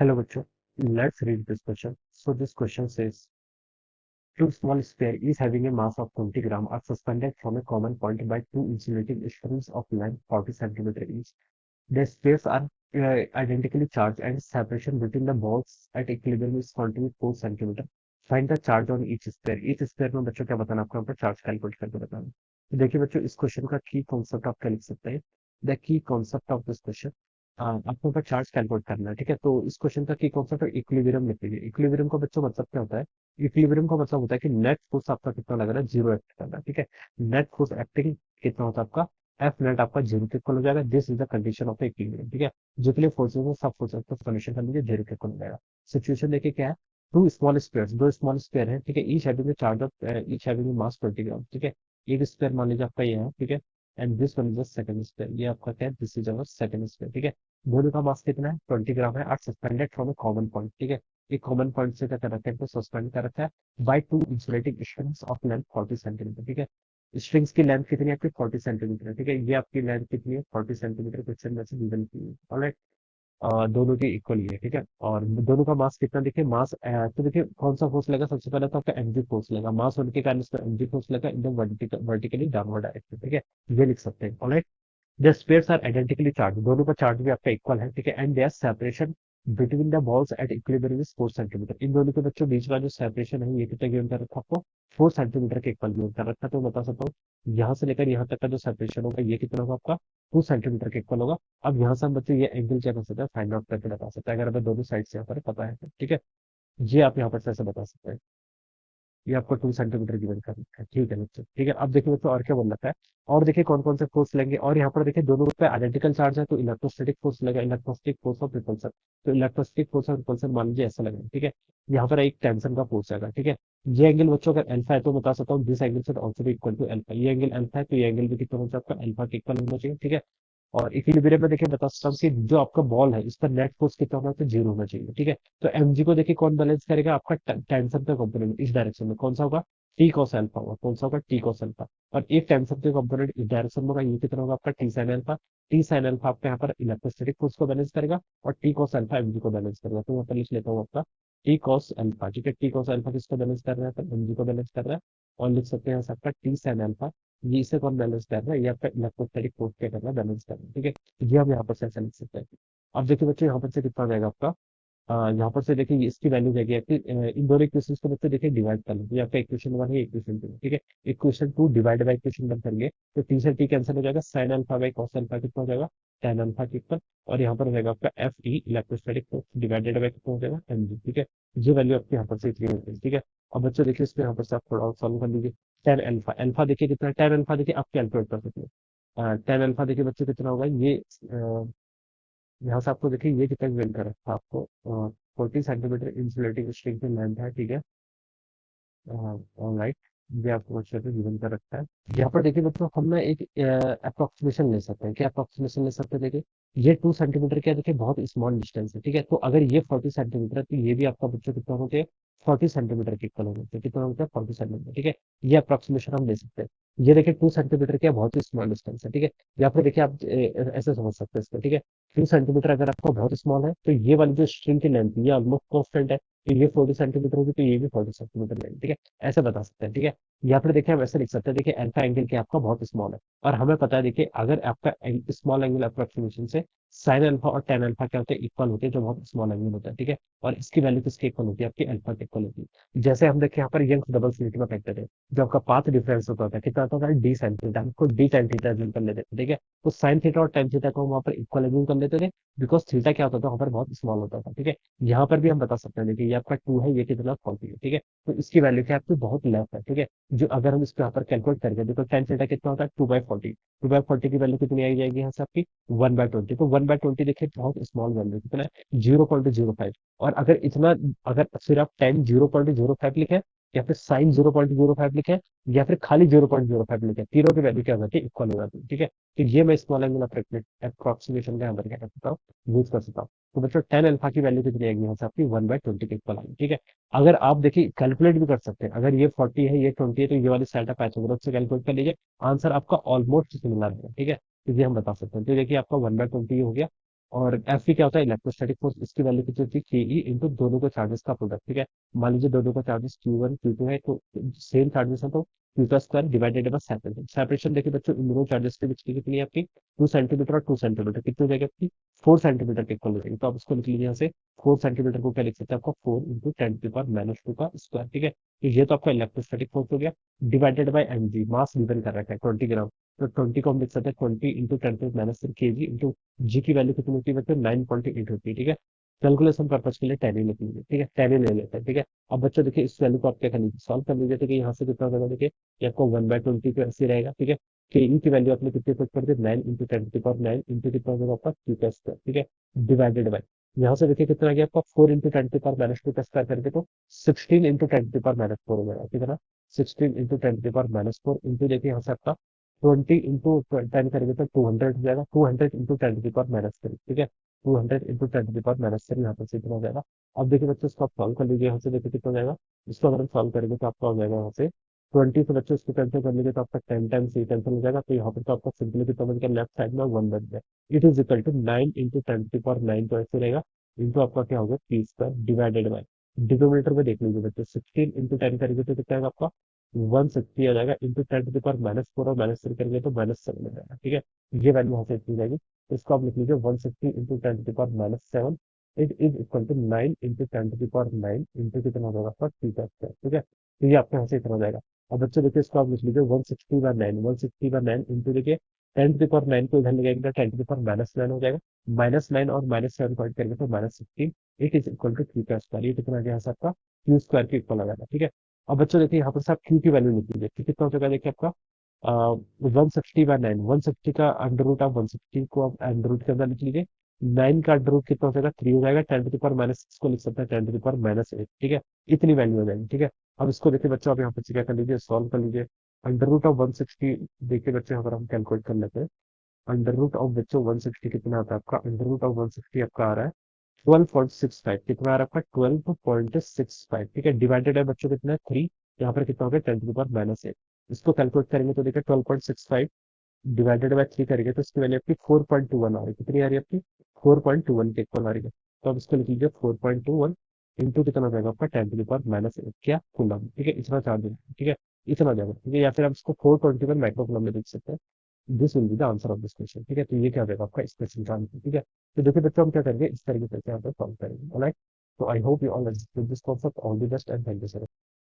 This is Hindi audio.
Hello, bachcho. Let's read this question. So this question says, two small sphere is having a mass of 20 gram are suspended from a common point by two insulating strings of length 40 centimeter each. The spheres are identically charged and separation between the balls at equilibrium is continuous 4 centimeter. Find the charge on each sphere. Each sphere में बच्चों क्या बताना आपको यहाँ पर चार्ज कैलकुलेट करके बताना। तो देखिए बच्चों इस क्वेश्चन का की कॉन्सेप्ट आप क्या लिख सकते हैं। The key concept of this question, आपको ऊपर चार्ज कैलकुलेट करना है। ठीक है, तो इस क्वेश्चन का की कॉन्सेप्ट इक्विलिब्रियम लिखेंगे। इक्विलिब्रियम का बच्चों मतलब क्या होता है। इक्विलिब्रियम का मतलब होता है कि नेट फोर्स आपका कितना लग रहा है, जीरो एक्ट कर रहा है। ठीक है, नेट फोर्स एक्टिंग कितना होता है आपका, एफ नेट आपका जीरो के इक्वल हो जाएगा। This is the condition of equilibrium. ठीक है, जितने फोर्सेस हैं सब फोर्सेस को सोल्यूशन कर लीजिए, जीरो के इक्वल हो जाएगा। सिचुएशन देखिए क्या है, टू स्मॉल स्क्वायर्स, दो स्मॉल स्क्वायर है। ठीक है, each having charge of each having mass 20 ग्राम। ठीक है, एक स्क्वायर मान लीजिए आपका ये है। ठीक है, and this one is second square, ये आपका क्या है, this is our second square. ठीक है, दोनों का मास कितना है, 20 ग्राम है। Are suspended from a common point. ठीक है, एक कॉमन पॉइंट से क्या कर रखा है, इनको सस्पेंड कर रखा है by two insulating strings of length 40 centimetre. ठीक है, स्ट्रिंग्स की लेंथ कितनी है आपकी, 40 सेंटीमीटर। ठीक है, ये आपकी लेंथ कितनी है, 40 सेंटीमीटर क्वेश्चन में से गिवन की है। ऑलराइट, दोनों की इक्वल ही है। ठीक है, और दोनों का मास कितना, देखिए मास तो देखिए कौन सा फोर्स लगा, सबसे पहले तो आपका एमजी फोर्स लगा। मास होने के कारण इसका एमजी फोर्स लगा एकदम वर्टिकली डाउनवर्ड डायरेक्शन। ठीक है, ये लिख सकते हैं। Alright, the spheres are identically charge, दोनों का चार्ज भी आपका इक्वल है। ठीक है, and their separation between the balls at equilibrium is 4 centimetre. इन दोनों के बच्चों बीच का जो सेपरेशन है ये कितना गिवन कर रखा है आपको, 4 सेंटीमीटर के इक्वल गिवन कर रखा है। तो मैं बता सकता हूँ यहाँ से लेकर यहाँ तक का जो सेपरेशन होगा ये कितना होगा आपका, 2 सेंटीमीटर के इक्वल होगा। अब यहाँ से हम बच्चों ये एंगल क्या कर सकते हैं, फाइंड आउट करके बता सकते हैं, अगर हमें दोनों साइड से यहाँ पर पता है तो। ठीक है, ये आप यहाँ पर से ऐसे बता सकते हैं। ये आपको 2 सेंटीमीटर गिवन कर रखा है। ठीक है बच्चों, ठीक है, अब देखिए बच्चों और क्या बोल रखा है। और देखिए कौन कौन से फोर्स लेंगे, और यहाँ पर देखिए दोनों पे आइडेंटिकल चार्ज है तो इलेक्ट्रोस्टैटिक फोर्स लगेगा, इलेक्ट्रोस्टैटिक फोर्स ऑफ रिपल्सन। तो इलेक्ट्रोस्टैटिक फोर्स ऑफ रिपल्सन मान लीजिए ऐसा लगेगा। ठीक है, यहाँ पर एक टेंशन का फोर्स आएगा। ठीक है, ये एंगल बच्चों अगर अल्फा है तो बता सकता हूँ दिस एंगल से ऑल्सो भी इक्वल टू अल्फा। ये एंगल अल्फा है तो ये एंगल भी कितना होना चाहिए आपका, अल्फा के इक्वल होना चाहिए। ठीक है, और इक्विलिब्रियम में देखिए बता सकता हूँ कि जो आपका बॉल है इस पर नेट फोर्स कितना होना चाहिए, जीरो होना चाहिए। ठीक है, तो एमजी को देखिए कौन बैलेंस करेगा, आपका टेंशन का कंपोनेंट इस डायरेक्शन में कौन सा होगा, टी कॉस अल्फा होगा। कौन सा होगा, टी कॉस अल्फा। और एक टेंशन के कंपोनेंट इस डायरेक्शन में होगा, ये कितना होगा आपका, T sine alpha. T sine alpha आपका यहाँ पर इलेक्ट्रोस्टैटिक फोर्स को बैलेंस करेगा और टी कॉस अल्फा एमजी को बैलेंस करेगा। तो यहाँ पर लिख लेता हूँ आपका टी कॉस अल्फा। ठीक है, टी कॉस अल्फा किसको बैलेंस कर रहा है, तो एमजी को बैलेंस कर रहा है। और लिख सकते हैं आपका टी साइन अल्फा, ये इसे कौन बैलेंस कर रहा है, ये आपका इलेक्ट्रोस्टैटिक फोर्स क्या कर रहा है, बैलेंस कर रहा है। ठीक है, ये हम यहाँ पर से ऐसा लिख सकते हैं। अब देखिए बच्चों यहाँ पर से कितना आ जाएगा आपका, यहाँ पर से देखिए इसकी वैल्यू जाएगी आपकी, इन दोनों इक्वेशंस को बच्चों देखिए डिवाइड कर लीजिए। आपका इक्वेशन वन है, इक्वेशन टू। ठीक है, equation two divide by equation one करेंगे तो टी से टी कैंसिल हो जाएगा, sine alpha by cos alpha कितना हो जाएगा, tan अल्फा के इक्वल। और यहाँ पर हो जाएगा आपका F E electrostatic force divided by कितना हो जाएगा, एम जी। ठीक है, ये वैल्यू आपकी यहाँ पर से इतनी होगी। ठीक है, अब बच्चों देखिए इसको यहाँ पर से आप थोड़ा और सॉल्व कर लीजिए। tan अल्फा, अल्फा देखिए कितना है, tan अल्फा देखिए आप कैलकुलेट कर सकते हैं। tan अल्फा देखिए बच्चों कितना होगा, ये यहाँ से आपको देखिए ये कितना गिवन कर रखा है आपको, 40 सेंटीमीटर इंसुलेटिंग स्ट्रिंग की लेंथ है। ठीक है, ऑलराइट, ये आपको क्वेश्चन पे गिवन कर रखा है। यहाँ पर देखिए बच्चों हम ना एक अप्रोक्सीमेशन ले सकते हैं। क्या अप्रोक्सीमेशन ले सकते हैं, देखिए ये 2 सेंटीमीटर क्या देखिए बहुत स्मॉल डिस्टेंस है। ठीक है, तो अगर ये 40 सेंटीमीटर है तो ये भी आपका बच्चों कितना होना चाहिए, 40 सेंटीमीटर के इक्वल होना चाहिए। कितना होना चाहिए, 40 सेंटीमीटर। ठीक है, ये अप्रोक्सीमेशन हम ले सकते हैं। ये देखिए 2 सेंटीमीटर क्या बहुत ही स्मॉल डिस्टेंस है। ठीक है, यहाँ पर देखिए आप ऐसे समझ सकते हैं इसको। ठीक है, 2 सेंटीमीटर अगर आपका बहुत स्मॉल है तो ये वाली जो स्ट्रिंग की लेंथ ये ऑलमोस्ट कॉन्स्टेंट है, तो ये 40 सेंटीमीटर होगी तो ये भी 40 सेंटीमीटर लेंथ। ठीक है, ऐसे बता सकते हैं। ठीक है, यहाँ पर देखिए हम ऐसे लिख सकते हैं, देखिए अल्फा एंगल क्या आपका बहुत स्मॉल है, और हमें पता है देखिए अगर आपका स्मॉल एंगल अप्रोक्सीमेशन से साइन अल्फा और टेन अल्फा क्या होते हैं, इक्वल होते हैं, जो बहुत स्मॉल एंगल होता है। ठीक है, और इसकी वैल्यू किसके इक्वल होती है, आपकी अल्फा के इक्वल होती है। जैसे हम देखिए यहाँ पर यंग डबल स्लिट का फैक्टर है, जो आपका पाथ डिफरेंस होता है कितना होता है, डी साइन थीटा, हमको डी टेन थीटा एज्यूम कर लेते थे। ठीक है, तो साइन थीटा और टेन थीटा को हम वहाँ पर इक्वल एज्यूम कर लेते थे, बिकॉज थीटा क्या होता था वहाँ पर बहुत स्मॉल होता था। ठीक है, यहाँ पर भी हम बता सकते हैं, देखिए ये आपका 2 है, ये कितना 40 है। ठीक है, तो इसकी वैल्यू क्या है आपकी बहुत लेस है। ठीक है, जो अगर हम इसको यहाँ पर कैलकुलेट करके देखो टेन थीटा कितना होता है, 2/40। 2/40 की वैल्यू कितनी आई जाएगी यहाँ से आपकी, 1/20। तो 1/20 देखिए बहुत स्मॉल वैल्यू कितना है, 0.05। और अगर इतना, अगर फिर आप टेन 0.05 लिखे या फिर साइन 0.05 लिखे या फिर खाली 0.05 लिखे, तीनों की वैल्यू क्या हो जाती है, इक्वल हो जाती है। ठीक है, तो ये मैं स्मॉल एंगल अप्रोक्सीमेशन का यहाँ पर क्या कर सकता हूँ, यूज कर सकता हूँ। तो बच्चों टेन अल्फा की वैल्यू कितनी आएगी यहाँ से आपकी, 1/20 के इक्वल आएगी। ठीक है, अगर आप देखिए कैलकुलेट भी कर सकते हैं, अगर ये 40 है ये 20 है तो ये वाली साइड आप पाइथागोरस से कैलकुलेट कर लीजिए, आंसर आपका ऑलमोस्ट सिमिलर है। ठीक है, तो ये हम बता सकते हैं। तो देखिए आपका 1/20 हो गया, और एफ क्या होता है, इलेक्ट्रोस्टैटिक फोर्स, इसकी वैल्यू कितनी होती है, के ई इंटू दोनों को चार्जेस का प्रोडक्ट, ठीक है। मान लीजिए दोनों का चार्जेस Q1 Q2 है, तो सेम चार्जेस है, तो क्यू का square divided by separation. Separation देखिए बच्चों, इन दोनों चार्जेस के बीच की कितनी है आपकी, 2 सेंटीमीटर और 2 सेंटीमीटर, कितनी हो जाएगी आपकी, 4 सेंटीमीटर के इक्वल हो जाएगी। तो आप इसको लिख लीजिए यहाँ से, 4 सेंटीमीटर को क्या लिख सकते हैं आपका, 4 × 10⁻² का स्क्वायर, ठीक है। तो ये तो आपका इलेक्ट्रोस्टैटिक फोर्स हो गया, divided by mg, mass given कर रखा है 20 ग्राम। तो 20 को हम लिख सकते हैं 20 × 10⁻³ kg इंटू जी की वैल्यू कितनी होती है बच्चों, 9.8 होती है, ठीक है। कैलकुलेशन पर्पज के लिए टेन लिख लीजिए, ठीक है, टेन ले लेते हैं, ठीक है। अब बच्चों देखिए इस वैल्यू को आप क्या कर लीजिए, सॉल्व कर लीजिए, ठीक है। यहाँ से कितना होगा देखिए, ये आपको 1/20 पे ऐसे रहेगा, ठीक है। के ई की वैल्यू आपने कितनी पुट कर दी, 9 × 10⁻⁹ इंटू कितना हो जाएगा आपका क्यू का स्क्वायर, ठीक है, डिवाइडेड बाय, यहाँ से देखिए कितना आ गया आपका, 4 × 10⁻² का स्क्वायर करके तो 16 × 10⁻⁴ हो जाएगा, कितना, 16 × 10⁻⁴ इंटू देखिए यहाँ से आपका 20 × 10 करेंगे तो 200 हो जाएगा, 200 × 10⁻⁻3, ठीक है। 200 × 10⁻³ यहाँ पर से इतना हो जाएगा। अब देखिए बच्चों इसको आप सॉल्व कर लीजिए, यहाँ से देखिए कितना हो जाएगा, इसको अगर हम सॉल्व करेंगे तो आपका हो जाएगा यहाँ से 20 से बच्चों इसको कैंसिल कर लीजिए तो आपका 10 टाइम्स ये कैंसिल हो जाएगा, तो यहाँ पर तो आपका सिंपली कितना बन गया, लेफ्ट साइड में 1 बन गया। इट इज इक्वल टू 9 × 10⁻⁹ तो ऐसे रहेगा, इंटू आपका क्या होगा, P square divided by, denominator में देख लीजिए बच्चों, 16 × 10 करेंगे तो कितना आएगा आपका 160 आ जाएगा, इंटू 10⁻⁴ और -3 करेंगे तो -7 आ जाएगा, ठीक है। ये वैल्यू यहाँ से इतनी जाएगी, तो इसको आप लिख लीजिए 160 into 10⁻⁷ it is equal to 9 into 10⁻⁹ into कितना हो जाएगा आपका थ्री का स्क्वायर, ठीक है। तो ये आपके यहाँ से इतना हो जाएगा। अब बच्चों देखिए इसको आप लिख लीजिए 160/9 इंटू देखिए 10⁻⁹ को इधर ले जाएंगे तो 10⁻⁻9 हो जाएगा, -9 और -7 को ऐड करेंगे तो -16, it is equal to three का स्क्वायर, ये कितना आ गया यहाँ से आपका क्यू स्क्वायर के इक्वल आ जाएगा, ठीक है। अब बच्चों देखिए यहाँ पर से आप क्यू की वैल्यू लिख लीजिए, तो कितना हो जाएगा देखिए आपका 160/9, 160 का अंडर रूट, आप 160 को आप अंडर रूट के अंदर लिख लीजिए, 9 का अंडर रूट कितना हो जाएगा, 3 हो जाएगा, 10⁻⁻6 को लिख सकते हैं 10⁻⁻8, ठीक है। इतनी वैल्यू हो जाएगी, ठीक है। अब इसको देखिए बच्चों, आप यहाँ पर क्या कर लीजिए, सॉल्व कर लीजिए। अंडर रूट ऑफ 160 देखिए बच्चों, यहाँ पर हम कैलकुलेट कर लेते हैं। अंडर रूट ऑफ बच्चों 160 कितना आता है आपका, अंडर रूट ऑफ 160 आपका आ रहा है 12.65, कितना आ रहा है आपका 12.65, ठीक है, डिवाइडेड है बच्चों कितना है 3, यहाँ पर कितना हो गया 10⁻⁻8। इसको कैलकुलेट करेंगे तो देखिए 12.65 डिवाइडेड बाय 3 करेंगे तो इसकी वैल्यू आपकी 4.21 आ रही है, कितनी आ रही है आपकी 4.21 के इक्वल आ रही है। तो अब इसको लिख लीजिए 4.21 इंटू कितना हो जाएगा आपका 10⁻⁻8 क्या कूलम, ठीक है, इतना चार्ज है, ठीक है, इतना हो जाएगा, ठीक है। या फिर आप इसको 421 माइक्रो कूलम में लिख सकते हैं। This will be the answer of this question, ठीक है। तो ये क्या हो जाएगा आपका इस क्वेश्चन का आंसर, ठीक है। तो देखिए बच्चों हम क्या करेंगे, इस तरीके से यहाँ पर सॉल्व करेंगे, ऑलराइट। तो I hope you all understood this concept, all the best and thank you sir.